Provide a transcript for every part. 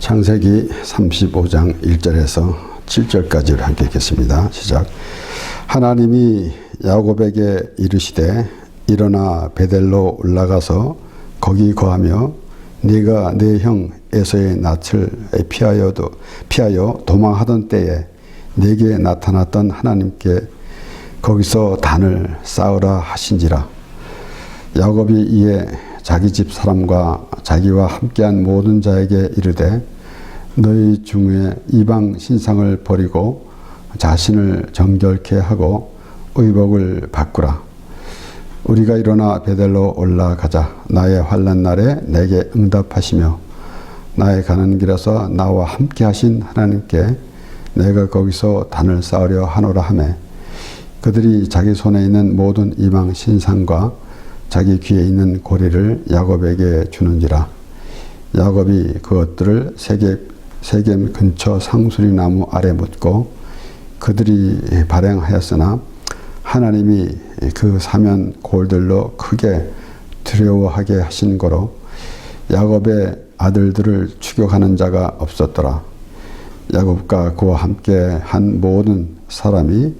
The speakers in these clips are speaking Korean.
창세기 35장 1절에서 7절까지를 함께 읽겠습니다. 시작. 하나님이 야곱에게 이르시되 일어나 베델로 올라가서 거기 거하며 네가 네 형 에서의 낯을 피하여 도망하던 때에 네게 나타났던 하나님께 거기서 단을 쌓으라 하신지라. 야곱이 이에 자기 집 사람과 자기와 함께한 모든 자에게 이르되 너희 중에 이방 신상을 버리고 자신을 정결케 하고 의복을 바꾸라. 우리가 일어나 베델로 올라가자. 나의 환난 날에 내게 응답하시며 나의 가는 길에서 나와 함께 하신 하나님께 내가 거기서 단을 쌓으려 하노라 하매 그들이 자기 손에 있는 모든 이방 신상과 자기 귀에 있는 고리를 야곱에게 주는지라. 야곱이 그것들을 세겜 근처 상수리 나무 아래 묻고 그들이 발행하였으나 하나님이 그 사면 골들로 크게 두려워하게 하신 거로 야곱의 아들들을 추격하는 자가 없었더라. 야곱과 그와 함께 한 모든 사람이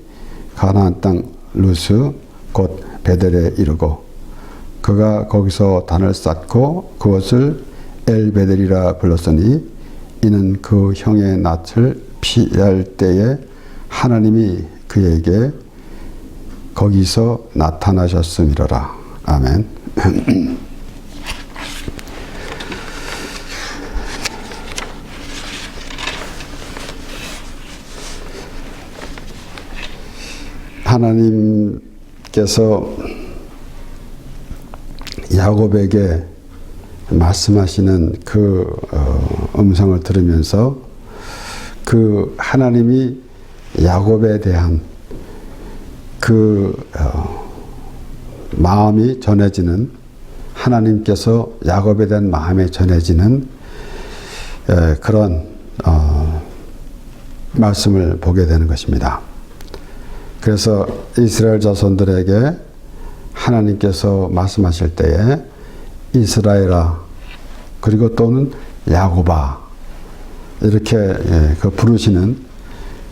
가나안 땅 루스 곧 베델에 이르고 그가 거기서 단을 쌓고 그것을 엘베델이라 불렀으니 이는 그 형의 낯을 피할 때에 하나님이 그에게 거기서 나타나셨음이로라. 아멘. 하나님께서 야곱에게 말씀하시는 그 음성을 들으면서 그 하나님이 야곱에 대한 그 마음이 전해지는 하나님께서 야곱에 대한 마음이 전해지는 그런 말씀을 보게 되는 것입니다. 그래서 이스라엘 자손들에게 하나님께서 말씀하실 때에 이스라엘아 그리고 또는 야곱아 이렇게 그 부르시는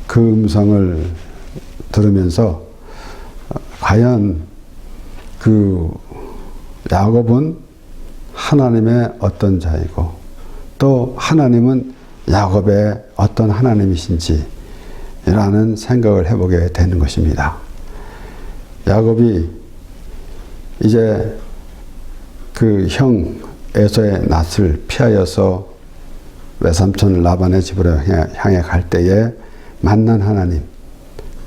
그 음성을 들으면서 과연 그 야곱은 하나님의 어떤 자이고 또 하나님은 야곱의 어떤 하나님이신지 라는 생각을 해보게 되는 것입니다. 야곱이 이제 그 형 에서의 낯을 피하여서 외삼촌 라반의 집으로 향해 갈 때에 만난 하나님.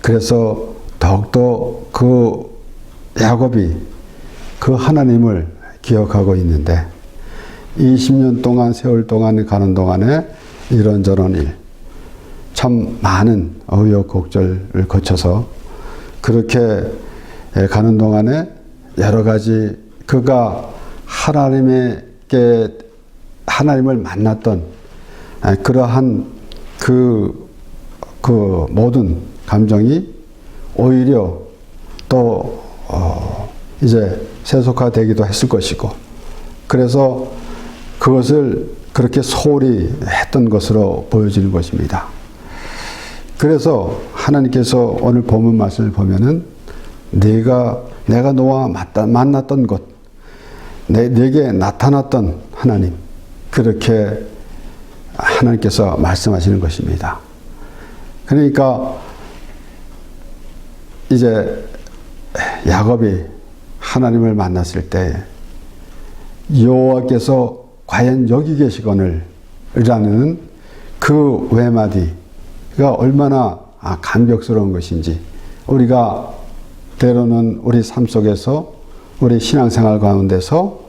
그래서 더욱더 그 야곱이 그 하나님을 기억하고 있는데 20년 동안 세월 동안 가는 동안에 이런저런 일 참 많은 우여곡절을 거쳐서 그렇게 가는 동안에 여러 가지 그가 하나님을 만났던 그러한 그 모든 감정이 오히려 또 이제 세속화되기도 했을 것이고 그래서 그것을 그렇게 소홀히 했던 것으로 보여지는 것입니다. 그래서 하나님께서 오늘 본문 말씀을 보면은 내가 너와 만났던 것 내게 나타났던 하나님 그렇게 하나님께서 말씀하시는 것입니다. 그러니까 이제 야곱이 하나님을 만났을 때 여호와께서 과연 여기 계시거늘 라는 그 외마디가 얼마나 감격스러운 것인지 우리가 때로는 우리 삶 속에서 우리 신앙생활 가운데서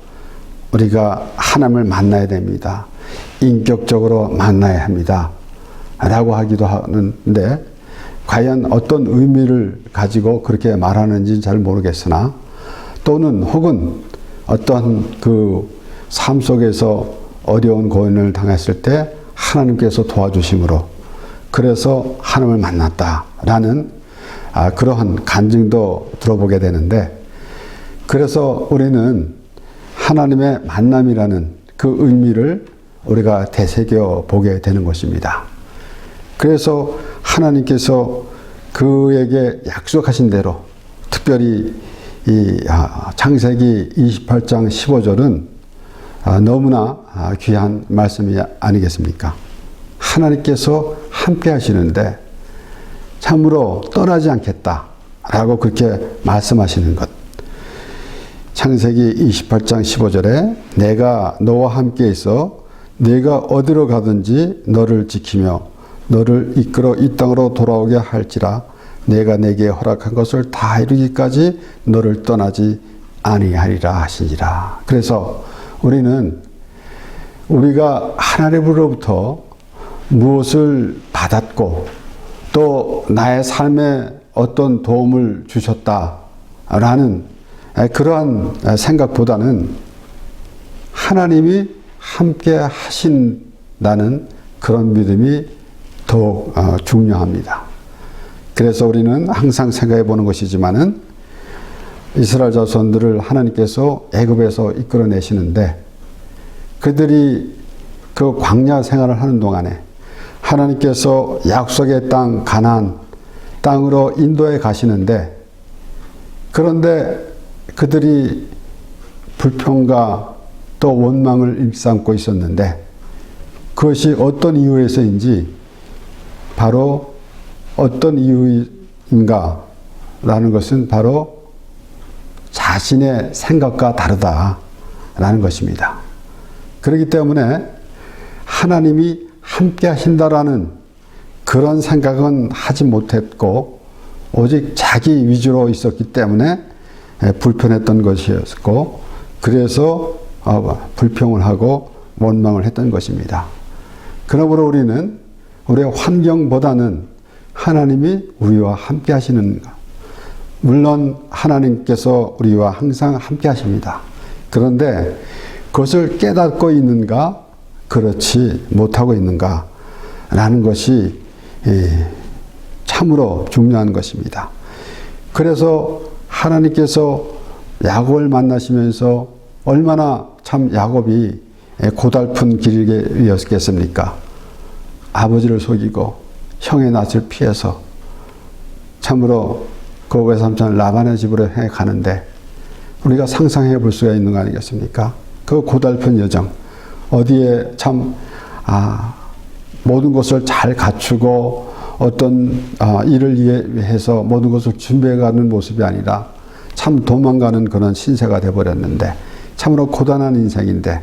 우리가 하나님을 만나야 됩니다. 인격적으로 만나야 합니다. 라고 하기도 하는데 과연 어떤 의미를 가지고 그렇게 말하는지는 잘 모르겠으나 또는 혹은 어떤 그 삶 속에서 어려운 고난을 당했을 때 하나님께서 도와주심으로 그래서 하나님을 만났다라는 그러한 간증도 들어보게 되는데 그래서 우리는 하나님의 만남이라는 그 의미를 우리가 되새겨 보게 되는 것입니다. 그래서 하나님께서 그에게 약속하신 대로 특별히 이 창세기 28장 15절은 너무나 귀한 말씀이 아니겠습니까? 하나님께서 함께 하시는데 참으로 떠나지 않겠다라고 그렇게 말씀하시는 것. 창세기 28장 15절에 내가 너와 함께 있어 네가 어디로 가든지 너를 지키며 너를 이끌어 이 땅으로 돌아오게 할지라 내가 내게 허락한 것을 다 이루기까지 너를 떠나지 아니하리라 하시니라. 그래서 우리는 우리가 하나님으로부터 무엇을 받았고 또 나의 삶에 어떤 도움을 주셨다라는 그러한 생각보다는 하나님이 함께 하신다는 그런 믿음이 더욱 중요합니다. 그래서 우리는 항상 생각해 보는 것이지만은 이스라엘 자손들을 하나님께서 애굽에서 이끌어내시는데 그들이 그 광야 생활을 하는 동안에 하나님께서 약속의 땅 가나안 땅으로 인도해 가시는데 그런데 그들이 불평과 또 원망을 일삼고 있었는데 그것이 어떤 이유에서인지 바로 어떤 이유인가 라는 것은 바로 자신의 생각과 다르다라는 것입니다. 그렇기 때문에 하나님이 함께 하신다라는 그런 생각은 하지 못했고 오직 자기 위주로 있었기 때문에 불편했던 것이었고 그래서 불평을 하고 원망을 했던 것입니다. 그러므로 우리는 우리의 환경보다는 하나님이 우리와 함께 하시는가. 물론 하나님께서 우리와 항상 함께 하십니다. 그런데 그것을 깨닫고 있는가 그렇지 못하고 있는가 라는 것이 참으로 중요한 것입니다. 그래서 하나님께서 야곱을 만나시면서 얼마나 참 야곱이 고달픈 길이었겠습니까? 아버지를 속이고 형의 낯을 피해서 참으로 그 외삼촌 라반의 집으로 해 가는데 우리가 상상해 볼 수가 있는 거 아니겠습니까? 그 고달픈 여정 어디에 참 모든 것을 잘 갖추고 어떤 일을 위해서 모든 것을 준비해가는 모습이 아니라 참 도망가는 그런 신세가 돼버렸는데 참으로 고단한 인생인데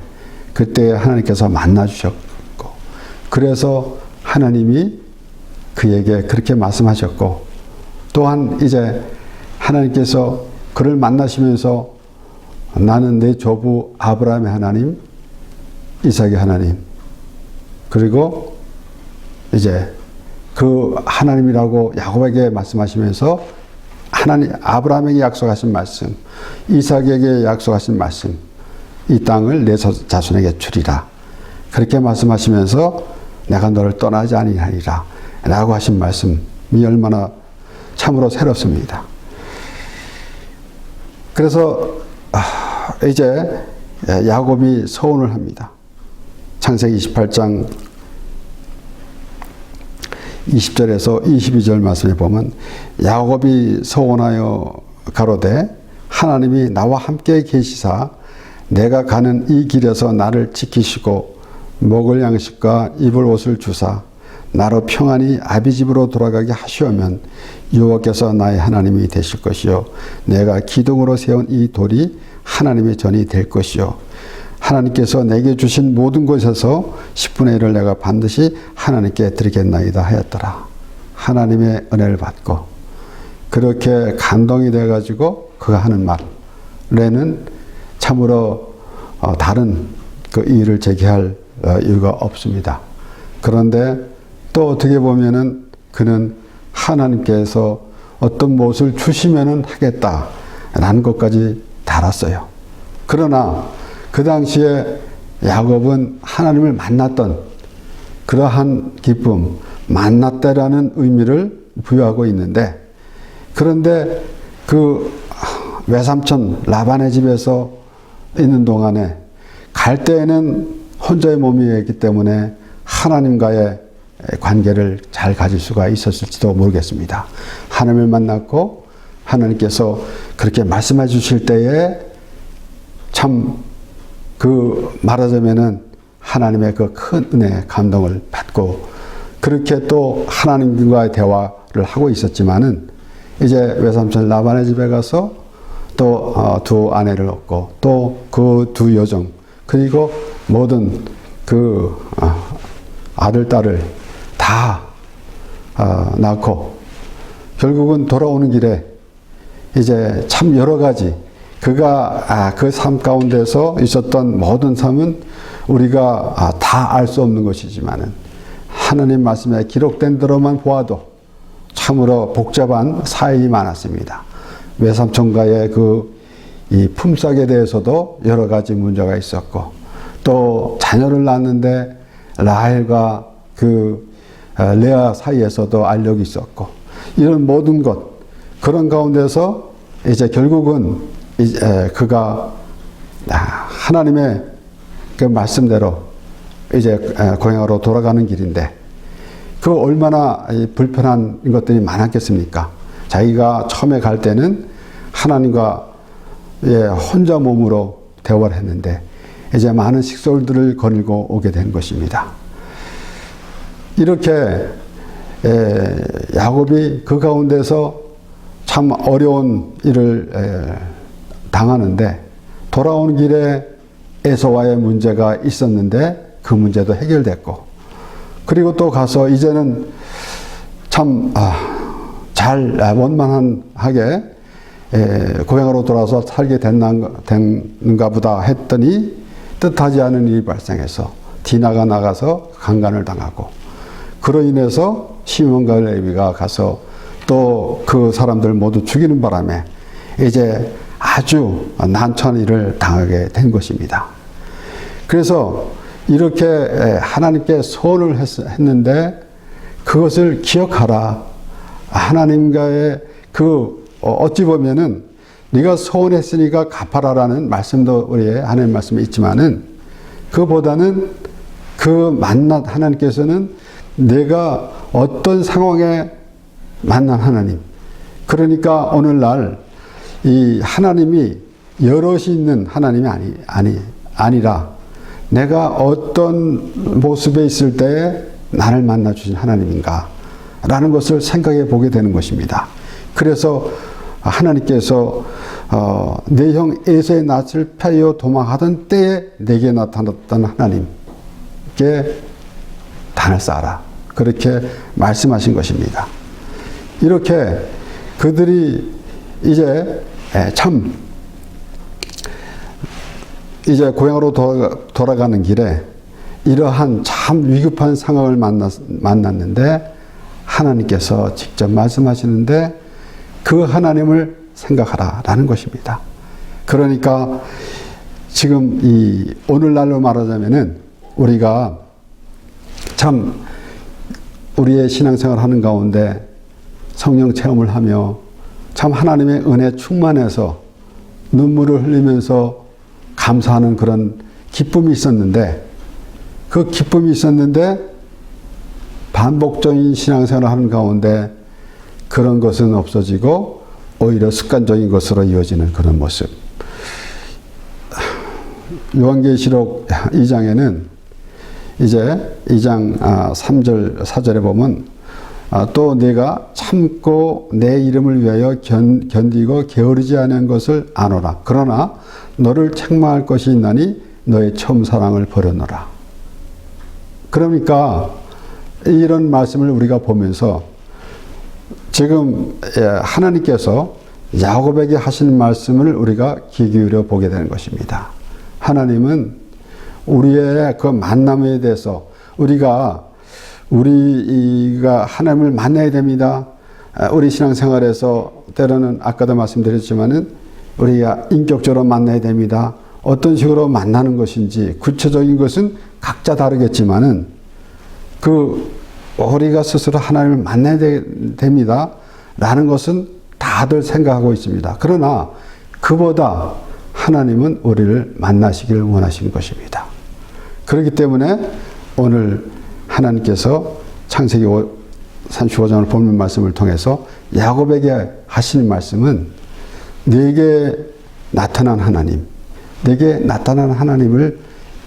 그때 하나님께서 만나주셨고 그래서 하나님이 그에게 그렇게 말씀하셨고 또한 이제 하나님께서 그를 만나시면서 나는 내 조부 아브라함의 하나님 이삭의 하나님 그리고 이제 그 하나님이라고 야곱에게 말씀하시면서 하나님 아브라함에게 약속하신 말씀 이삭에게 약속하신 말씀 이 땅을 내 자손에게 주리라 그렇게 말씀하시면서 내가 너를 떠나지 아니하리라 라고 하신 말씀이 얼마나 참으로 새롭습니다. 그래서 이제 야곱이 서원을 합니다. 창세기 28장 20절에서 22절 말씀에 보면 야곱이 서원하여 가로되 하나님이 나와 함께 계시사 내가 가는 이 길에서 나를 지키시고 먹을 양식과 입을 옷을 주사 나로 평안히 아비 집으로 돌아가게 하시오면 여호와께서 나의 하나님이 되실 것이요 내가 기둥으로 세운 이 돌이 하나님의 전이 될 것이요 하나님께서 내게 주신 모든 것에서 10분의 1을 내가 반드시 하나님께 드리겠나이다 하였더라. 하나님의 은혜를 받고 그렇게 감동이 돼가지고 그가 하는 말에는 참으로 다른 그 이의를 제기할 이유가 없습니다. 그런데 또 어떻게 보면은 그는 하나님께서 어떤 무엇을 주시면은 하겠다라는 것까지 달았어요. 그러나 그 당시에 야곱은 하나님을 만났던 그러한 기쁨, 만났다라는 의미를 부여하고 있는데 그런데 그 외삼촌 라반의 집에서 있는 동안에 갈 때에는 혼자의 몸이었기 때문에 하나님과의 관계를 잘 가질 수가 있었을지도 모르겠습니다. 하나님을 만났고 하나님께서 그렇게 말씀해 주실 때에 참 말하자면은 하나님의 그 큰 은혜, 감동을 받고 그렇게 또 하나님과의 대화를 하고 있었지만은 이제 외삼촌 라반의 집에 가서 또 두 아내를 얻고 또 그 두 여종 그리고 모든 그 아들, 딸을 다 낳고 결국은 돌아오는 길에 이제 참 여러 가지 그가 그 삶 가운데서 있었던 모든 삶은 우리가 다 알 수 없는 것이지만은 하나님 말씀에 기록된 대로만 보아도 참으로 복잡한 사연이 많았습니다. 외삼촌과의 이 품삯에 대해서도 여러 가지 문제가 있었고 또 자녀를 낳았는데 라헬과 레아 사이에서도 알력이 있었고 이런 모든 것 그런 가운데서 이제 결국은 그가 하나님의 그 말씀대로 이제 고향으로 돌아가는 길인데 그 얼마나 불편한 것들이 많았겠습니까? 자기가 처음에 갈 때는 하나님과 혼자 몸으로 대화를 했는데 이제 많은 식솔들을 거닐고 오게 된 것입니다. 이렇게 야곱이 그 가운데서 참 어려운 일을 당하는데 돌아오는 길에 에서와의 문제가 있었는데 그 문제도 해결됐고 그리고 또 가서 이제는 참 잘 원만하게 고향으로 돌아서 살게 됐는가 보다 했더니 뜻하지 않은 일이 발생해서 디나가 나가서 강간을 당하고 그로 인해서 시몬과 레위가 가서 또 그 사람들 모두 죽이는 바람에 이제 아주 난처한 일을 당하게 된 것입니다. 그래서 이렇게 하나님께 소원을 했는데 그것을 기억하라. 하나님과의 어찌 보면은 네가 소원했으니까 갚아라라는 말씀도 우리의 하나님 말씀에 있지만은 그보다는 하나님께서는 내가 어떤 상황에 만난 하나님 그러니까 오늘날 이 하나님이 여럿이 있는 하나님이 아니라 내가 어떤 모습에 있을 때에 나를 만나 주신 하나님인가 라는 것을 생각해 보게 되는 것입니다. 그래서 하나님께서 내 형 에서의 낯을 펴여 도망하던 때에 내게 나타났던 하나님께 단을 쌓아라 그렇게 말씀하신 것입니다. 이렇게 그들이 이제 이제 고향으로 돌아가는 길에 이러한 참 위급한 상황을 만났는데 하나님께서 직접 말씀하시는데 그 하나님을 생각하라라는 것입니다. 그러니까 지금 오늘날로 말하자면은 우리가 참 우리의 신앙생활 하는 가운데 성령 체험을 하며 참 하나님의 은혜 충만해서 눈물을 흘리면서 감사하는 그런 기쁨이 있었는데 그 기쁨이 있었는데 반복적인 신앙생활을 하는 가운데 그런 것은 없어지고 오히려 습관적인 것으로 이어지는 그런 모습. 요한계시록 2장에는 이제 2장 3절 4절에 보면 또 내가 참고 내 이름을 위하여 견디고 게으르지 않은 것을 아노라. 그러나 너를 책망할 것이 있나니 너의 처음 사랑을 버렸노라. 그러니까 이런 말씀을 우리가 보면서 지금 하나님께서 야곱에게 하시는 말씀을 우리가 귀 기울여 보게 되는 것입니다. 하나님은 우리의 그 만남에 대해서 우리가 하나님을 만나야 됩니다. 우리 신앙생활에서 때로는 아까도 말씀드렸지만은 우리가 인격적으로 만나야 됩니다. 어떤 식으로 만나는 것인지 구체적인 것은 각자 다르겠지만은 우리가 스스로 하나님을 만나야 됩니다. 라는 것은 다들 생각하고 있습니다. 그러나 그보다 하나님은 우리를 만나시길 원하신 것입니다. 그렇기 때문에 오늘 하나님께서 창세기 35장을 본문 말씀을 통해서 야곱에게 하시는 말씀은 내게 나타난 하나님, 내게 나타난 하나님을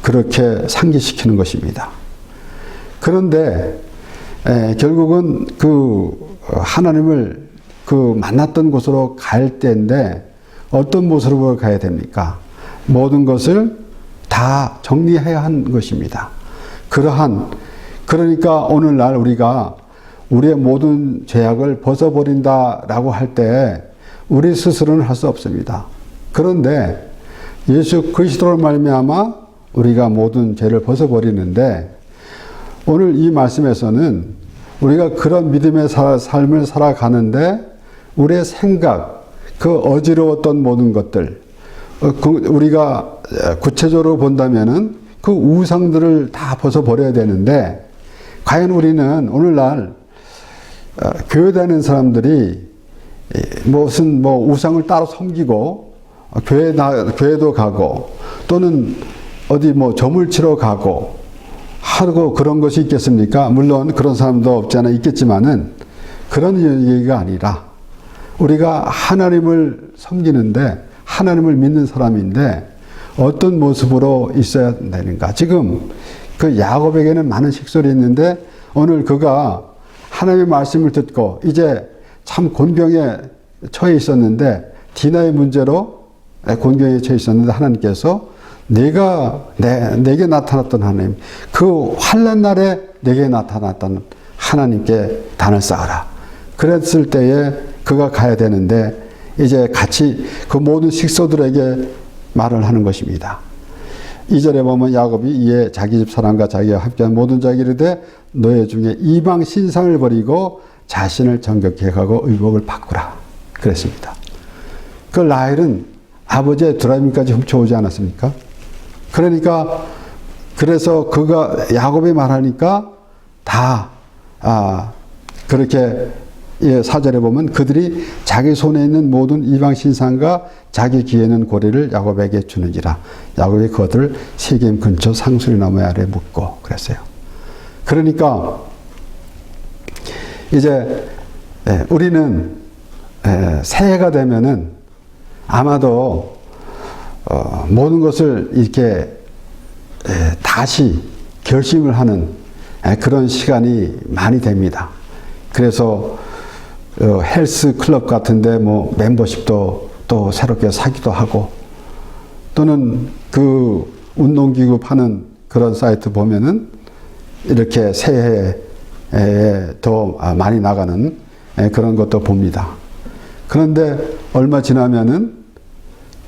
그렇게 상기시키는 것입니다. 그런데 결국은 그 하나님을 그 만났던 곳으로 갈 때인데 어떤 모습으로 가야 됩니까? 모든 것을 다 정리해야 한 것입니다. 그러니까 오늘날 우리가 우리의 모든 죄악을 벗어버린다라고 할 때 우리 스스로는 할 수 없습니다. 그런데 예수 그리스도로 말미암아 우리가 모든 죄를 벗어버리는데 오늘 이 말씀에서는 우리가 그런 믿음의 삶을 살아가는데 우리의 생각, 그 어지러웠던 모든 것들, 우리가 구체적으로 본다면은 그 우상들을 다 벗어버려야 되는데 과연 우리는 오늘날 교회 다니는 사람들이 무슨 우상을 따로 섬기고 교회도 가고 또는 어디 점을 치러 가고 하고 그런 것이 있겠습니까? 물론 그런 사람도 없지 않아 있겠지만은 그런 얘기가 아니라 우리가 하나님을 섬기는데 하나님을 믿는 사람인데 어떤 모습으로 있어야 되는가? 지금 그 야곱에게는 많은 식솔이 있는데 오늘 그가 하나님의 말씀을 듣고 이제 참 곤경에 처해 있었는데 디나의 문제로 곤경에 처해 있었는데 하나님께서 내게 나타났던 하나님, 그 환난 날에 내게 나타났던 하나님께 단을 쌓아라. 그랬을 때에 그가 가야 되는데 이제 같이 그 모든 식소들에게 말을 하는 것입니다. 2절에 보면 야곱이 이에 자기 집 사람과 자기와 함께한 모든 자에게 이르되 너희 중에 이방 신상을 버리고 자신을 정결케 하고 의복을 바꾸라 그랬습니다. 그 라헬은 아버지의 두라미까지 훔쳐오지 않았습니까? 그러니까 그래서 그가 야곱이 말하니까 다 그렇게 4절에 보면 그들이 자기 손에 있는 모든 이방 신상과 자기 귀에 있는 고리를 야곱에게 주는지라 야곱이 그것들을 세겜 근처 상수리 나무 아래 묻고 그랬어요. 그러니까 이제 우리는 새해가 되면은 아마도 모든 것을 이렇게 다시 결심을 하는 그런 시간이 많이 됩니다. 그래서 헬스 클럽 같은데 멤버십도 또 새롭게 사기도 하고 또는 그 운동기구 파는 그런 사이트 보면은 이렇게 새해에 더 많이 나가는 그런 것도 봅니다. 그런데 얼마 지나면은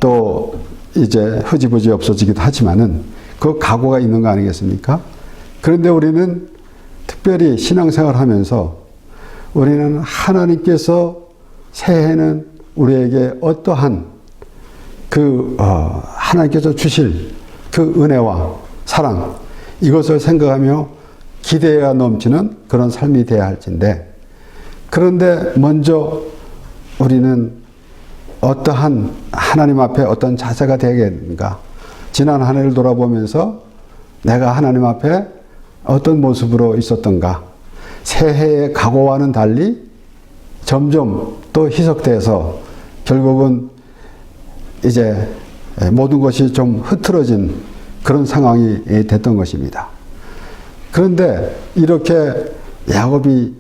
또 이제 흐지부지 없어지기도 하지만은 그 각오가 있는 거 아니겠습니까? 그런데 우리는 특별히 신앙생활 하면서 우리는 하나님께서 새해에는 우리에게 어떠한 하나님께서 주실 그 은혜와 사랑 이것을 생각하며 기대가 넘치는 그런 삶이 되어야 할진데 그런데 먼저 우리는 어떠한 하나님 앞에 어떤 자세가 되겠는가? 지난 한 해를 돌아보면서 내가 하나님 앞에 어떤 모습으로 있었던가? 새해의 각오와는 달리 점점 또 희석돼서 결국은 이제 모든 것이 좀 흐트러진 그런 상황이 됐던 것입니다. 그런데 이렇게 야곱이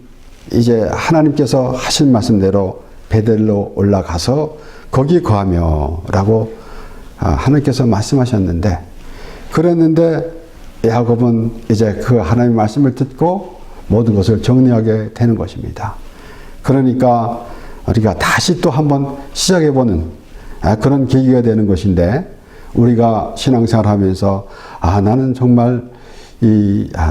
이제 하나님께서 하신 말씀대로 베델로 올라가서 거기 거하며 라고 하나님께서 말씀하셨는데 그랬는데 야곱은 이제 그 하나님의 말씀을 듣고 모든 것을 정리하게 되는 것입니다. 그러니까 우리가 다시 또 한번 시작해보는 그런 계기가 되는 것인데 우리가 신앙생활 하면서 나는 정말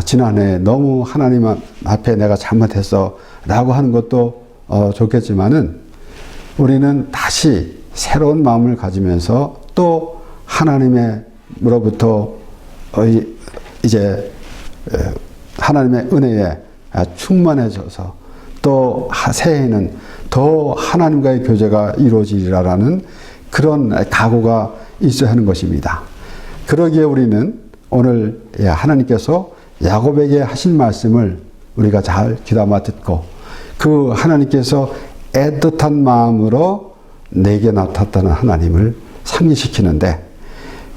지난해 너무 하나님 앞에 내가 잘못했어 라고 하는 것도 좋겠지만은 우리는 다시 새로운 마음을 가지면서 또 하나님으로부터 이제 하나님의 은혜에 충만해져서 또 새해에는 더 하나님과의 교제가 이루어지리라라는 그런 각오가 있어야 하는 것입니다. 그러기에 우리는 오늘 하나님께서 야곱에게 하신 말씀을 우리가 잘 귀담아 듣고 그 하나님께서 애틋한 마음으로 내게 나타났다는 하나님을 상기시키는데,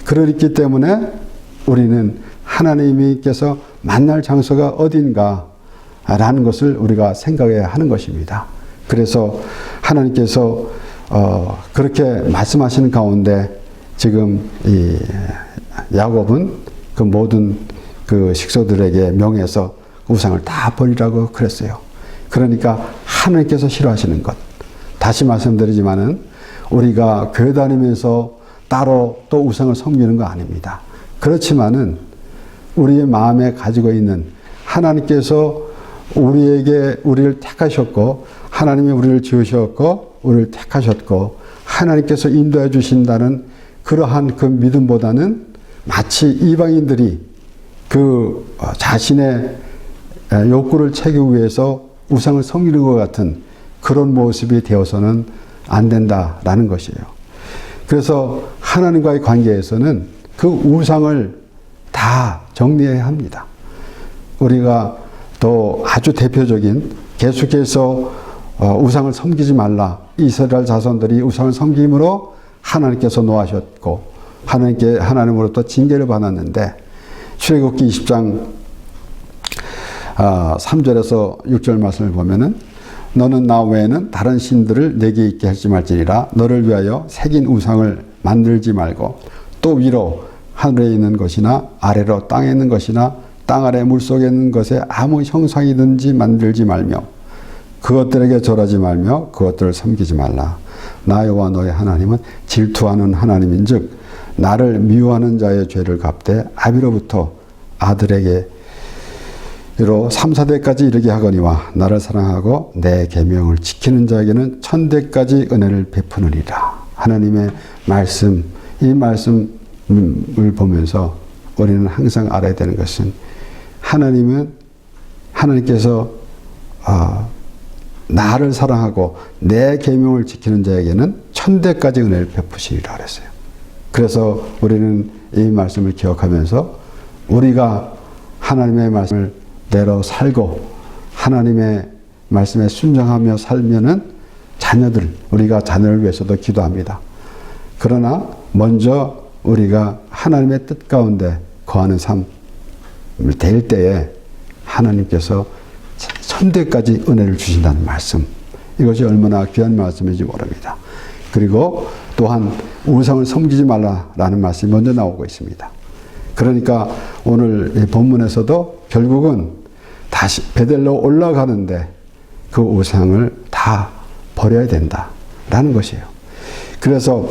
그렇기 때문에 우리는 하나님께서 만날 장소가 어딘가 라는 것을 우리가 생각해야 하는 것입니다. 그래서 하나님께서 그렇게 말씀하시는 가운데 지금 이 야곱은 그 모든 그 식소들에게 명해서 우상을 다 버리라고 그랬어요. 그러니까 하나님께서 싫어하시는 것. 다시 말씀드리지만은 우리가 교회 다니면서 따로 또 우상을 섬기는 거 아닙니다. 그렇지만은 우리의 마음에 가지고 있는 하나님께서 우리를 택하셨고, 하나님이 우리를 지으셨고, 우리를 택하셨고, 하나님께서 인도해 주신다는 그러한 그 믿음보다는 마치 이방인들이 그 자신의 욕구를 채우기 위해서 우상을 섬기는 것 같은 그런 모습이 되어서는 안 된다라는 것이에요. 그래서 하나님과의 관계에서는 그 우상을 다 정리해야 합니다. 우리가 또 아주 대표적인 계속해서 우상을 섬기지 말라. 이스라엘 자손들이 우상을 섬김으로 하나님께서 노하셨고 하나님으로부터 징계를 받았는데, 출애굽기 20장 3절에서 6절 말씀을 보면은 너는 나 외에는 다른 신들을 내게 있게 하지 말지니라. 너를 위하여 새긴 우상을 만들지 말고 또 위로 하늘에 있는 것이나 아래로 땅에 있는 것이나 땅 아래 물속에 있는 것에 아무 형상이든지 만들지 말며 그것들에게 절하지 말며 그것들을 섬기지 말라. 나 여호와 너의 하나님은 질투하는 하나님인즉 나를 미워하는 자의 죄를 갚되 아비로부터 아들에게 이로 3, 4대까지 이르게 하거니와 나를 사랑하고 내 계명을 지키는 자에게는 1000대까지 은혜를 베푸느니라. 하나님의 말씀, 이 말씀을 보면서 우리는 항상 알아야 되는 것은 하나님께서 나를 사랑하고 내 계명을 지키는 자에게는 1000대까지 은혜를 베푸시리라 그랬어요. 그래서 우리는 이 말씀을 기억하면서 우리가 하나님의 말씀을 내로 살고 하나님의 말씀에 순종하며 살면은 우리가 자녀를 위해서도 기도합니다. 그러나 먼저 우리가 하나님의 뜻 가운데 거하는 삶을 될 때에 하나님께서 1000대까지 은혜를 주신다는 말씀, 이것이 얼마나 귀한 말씀인지 모릅니다. 그리고 또한 우상을 섬기지 말라라는 말씀이 먼저 나오고 있습니다. 그러니까 오늘 이 본문에서도 결국은 다시 베델로 올라가는데 그 우상을 다 버려야 된다라는 것이에요. 그래서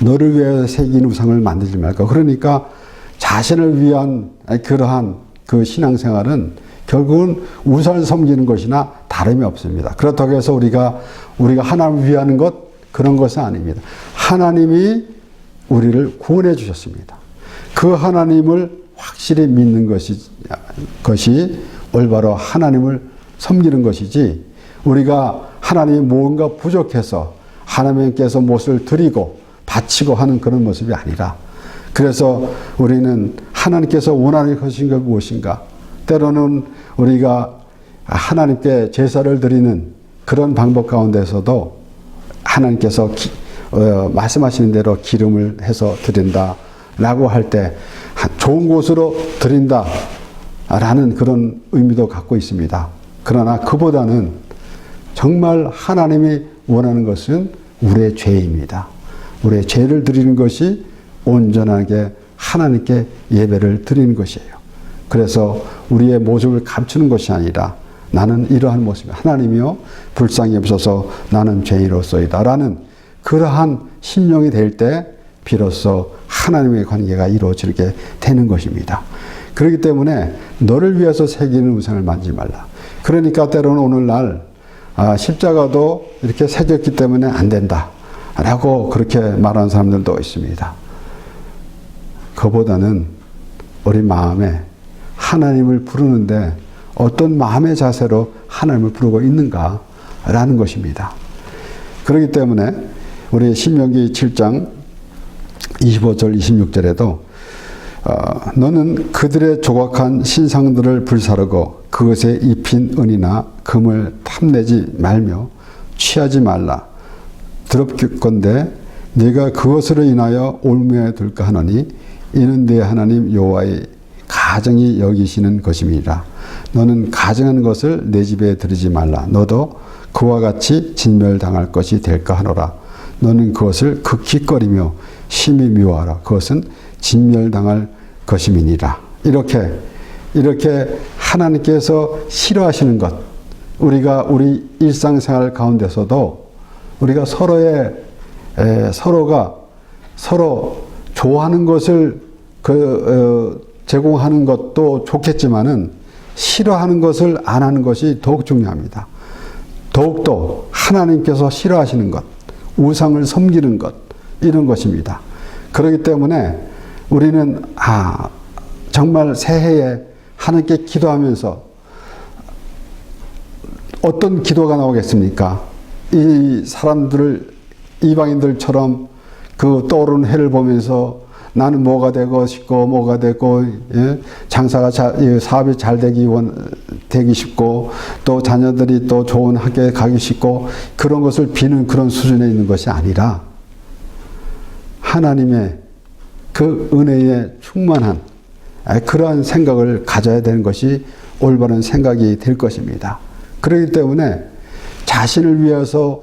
너를 위해 새긴 우상을 만들지 말고, 그러니까 자신을 위한 그러한 그 신앙생활은 결국은 우상을 섬기는 것이나 다름이 없습니다. 그렇다고 해서 우리가 하나님을 위하는 것, 그런 것은 아닙니다. 하나님이 우리를 구원해 주셨습니다. 그 하나님을 확실히 믿는 것이 올바로 하나님을 섬기는 것이지, 우리가 하나님이 뭔가 부족해서 하나님께서 무엇을 드리고 바치고 하는 그런 모습이 아니라, 그래서 우리는 하나님께서 원하는 것이 무엇인가, 때로는 우리가 하나님께 제사를 드리는 그런 방법 가운데서도 하나님께서 말씀하시는 대로 기름을 해서 드린다라고 할 때 좋은 곳으로 드린다라는 그런 의미도 갖고 있습니다. 그러나 그보다는 정말 하나님이 원하는 것은 우리의 죄입니다. 우리의 죄를 드리는 것이 온전하게 하나님께 예배를 드리는 것이에요. 그래서 우리의 모습을 감추는 것이 아니라 나는 이러한 모습이 하나님이여 불쌍히 여기소서 나는 죄인으로서이다 라는 그러한 심령이 될 때 비로소 하나님의 관계가 이루어지게 되는 것입니다. 그렇기 때문에 너를 위해서 새기는 우상을 만지지 말라. 그러니까 때로는 오늘날 십자가도 이렇게 새겼기 때문에 안 된다 라고 그렇게 말하는 사람들도 있습니다. 그보다는 우리 마음에 하나님을 부르는데 어떤 마음의 자세로 하나님을 부르고 있는가 라는 것입니다. 그렇기 때문에 우리 신명기 7장 25절 26절에도 너는 그들의 조각한 신상들을 불사르고 그것에 입힌 은이나 금을 탐내지 말며 취하지 말라. 드럽건대 네가 그것으로 인하여 올무에 들까 하노니 이는 네 하나님 여호와의 가정이 여기시는 것임이라. 너는 가정한 것을 내 집에 들이지 말라. 너도 그와 같이 진멸당할 것이 될까 하노라. 너는 그것을 극히 꺼리며 심히 미워하라. 그것은 진멸당할 것임이니라. 이렇게 하나님께서 싫어하시는 것, 우리가 우리 일상생활 가운데서도 우리가 서로가 서로 좋아하는 것을 제공하는 것도 좋겠지만은 싫어하는 것을 안 하는 것이 더욱 중요합니다. 더욱더 하나님께서 싫어하시는 것, 우상을 섬기는 것, 이런 것입니다. 그렇기 때문에 우리는 정말 새해에 하나님께 기도하면서 어떤 기도가 나오겠습니까? 이 사람들을 이방인들처럼 그 떠오르는 해를 보면서 나는 뭐가 되고 싶고 뭐가 되고 장사가 사업이 잘 되기 싶고 또 자녀들이 또 좋은 학교에 가기 싶고 그런 것을 비는 그런 수준에 있는 것이 아니라 하나님의 그 은혜에 충만한 그러한 생각을 가져야 되는 것이 올바른 생각이 될 것입니다. 그렇기 때문에 자신을 위해서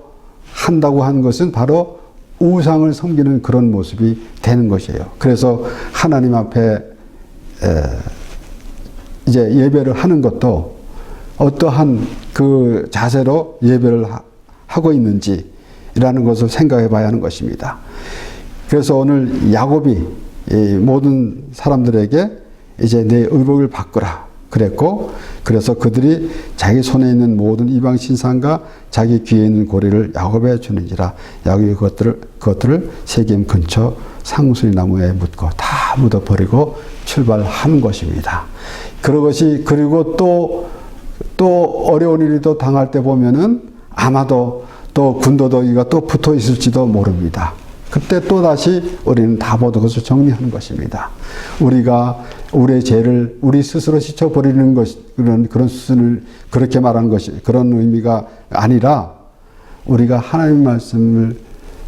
한다고 하는 것은 바로 우상을 섬기는 그런 모습이 되는 것이에요. 그래서 하나님 앞에 이제 예배를 하는 것도 어떠한 그 자세로 예배를 하고 있는지라는 것을 생각해 봐야 하는 것입니다. 그래서 오늘 야곱이 모든 사람들에게 이제 내 의복을 바꾸라 그랬고, 그래서 그들이 자기 손에 있는 모든 이방 신상과 자기 귀에 있는 고리를 야곱에 주는지라. 야곱이 그것들을 세겜 근처 상수리 나무에 묻고 다 묻어버리고 출발하는 것입니다. 그리고 또 어려운 일이 또 당할 때 보면은 아마도 또 군더더기가 또 붙어 있을지도 모릅니다. 그때 또 다시 우리는 다 모든 것을 정리하는 것입니다. 우리가 우리의 죄를 우리 스스로 씻어버리는 그런 수준을 그렇게 말하는 것이 그런 의미가 아니라 우리가 하나님 말씀을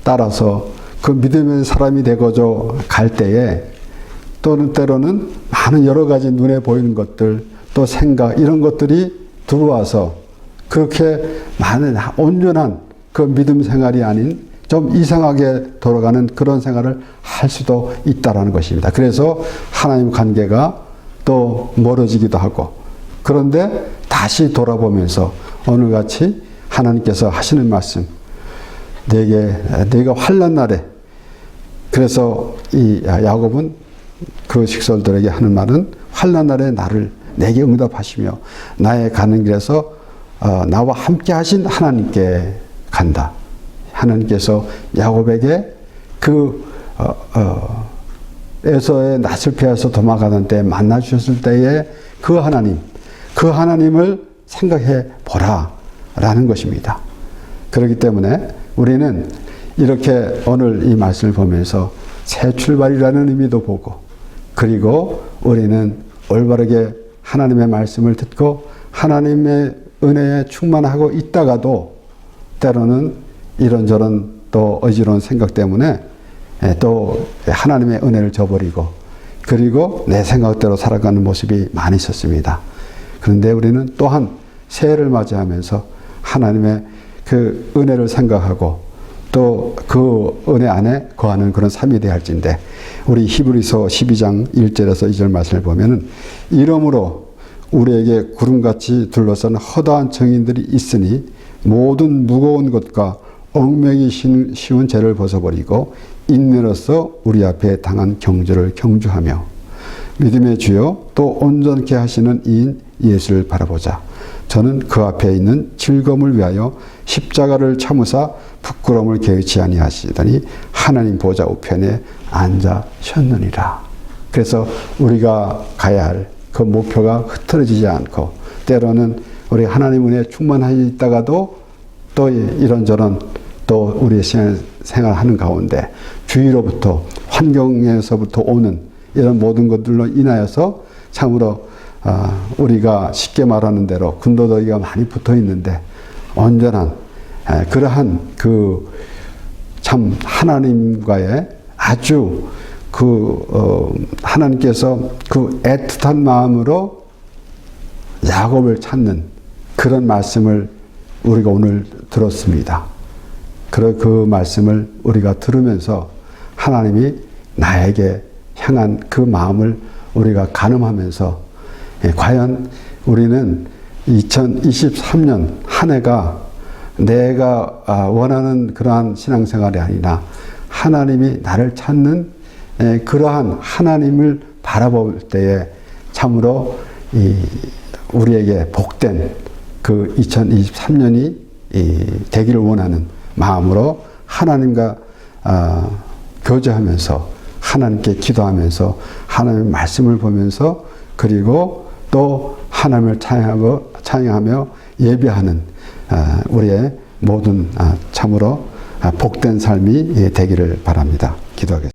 따라서 그 믿음의 사람이 되고자 갈 때에 또는 때로는 많은 여러 가지 눈에 보이는 것들 또 생각 이런 것들이 들어와서 그렇게 많은 온전한 그 믿음 생활이 아닌 좀 이상하게 돌아가는 그런 생활을 할 수도 있다라는 것입니다. 그래서 하나님 관계가 또 멀어지기도 하고, 그런데 다시 돌아보면서 오늘같이 하나님께서 하시는 말씀, 내가 환난 날에, 그래서 이 야곱은 그 식솔들에게 하는 말은 환난 날에 나를 내게 응답하시며 나의 가는 길에서 나와 함께 하신 하나님께 간다. 하나님께서 야곱에게 에서의 낯을 피해서 도망가던 때 만나 주셨을 때에 그 하나님을 생각해 보라 라는 것입니다. 그렇기 때문에 우리는 이렇게 오늘 이 말씀을 보면서 새 출발이라는 의미도 보고, 그리고 우리는 올바르게 하나님의 말씀을 듣고 하나님의 은혜에 충만하고 있다가도 때로는 이런저런 또 어지러운 생각 때문에 또 하나님의 은혜를 저버리고 그리고 내 생각대로 살아가는 모습이 많이 있었습니다. 그런데 우리는 또한 새해를 맞이하면서 하나님의 그 은혜를 생각하고 또 그 은혜 안에 거하는 그런 삶이 되어야 할진데, 우리 히브리서 12장 1절에서 2절 말씀을 보면은 이러므로 우리에게 구름같이 둘러싼 허다한 증인들이 있으니 모든 무거운 것과 얽매기 쉬운 죄를 벗어버리고 인내로서 우리 앞에 당한 경주를 경주하며 믿음의 주여 또 온전케 하시는 이인 예수를 바라보자. 저는 그 앞에 있는 즐거움을 위하여 십자가를 참으사 부끄러움을 개의치 아니하시더니 하나님 보좌 우편에 앉으셨느니라. 그래서 우리가 가야 할 그 목표가 흐트러지지 않고, 때로는 우리 하나님 은혜에 충만하여 있다가도 또 이런저런 또 우리 생활하는 가운데 주위로부터 환경에서부터 오는 이런 모든 것들로 인하여서 참으로 우리가 쉽게 말하는 대로 군더더기가 많이 붙어 있는데 온전한 그러한 그 참 하나님과의 아주 하나님께서 그 애틋한 마음으로 야곱을 찾는 그런 말씀을 우리가 오늘 들었습니다. 그 말씀을 우리가 들으면서 하나님이 나에게 향한 그 마음을 우리가 가늠하면서 과연 우리는 2023년 한 해가 내가 원하는 그러한 신앙생활이 아니라 하나님이 나를 찾는 그러한 하나님을 바라볼 때에 참으로 우리에게 복된 그 2023년이 되기를 원하는 마음으로 하나님과 교제하면서 하나님께 기도하면서 하나님의 말씀을 보면서 그리고 또 하나님을 찬양하며 예배하는 우리의 모든 참으로 복된 삶이 되기를 바랍니다. 기도하겠습니다.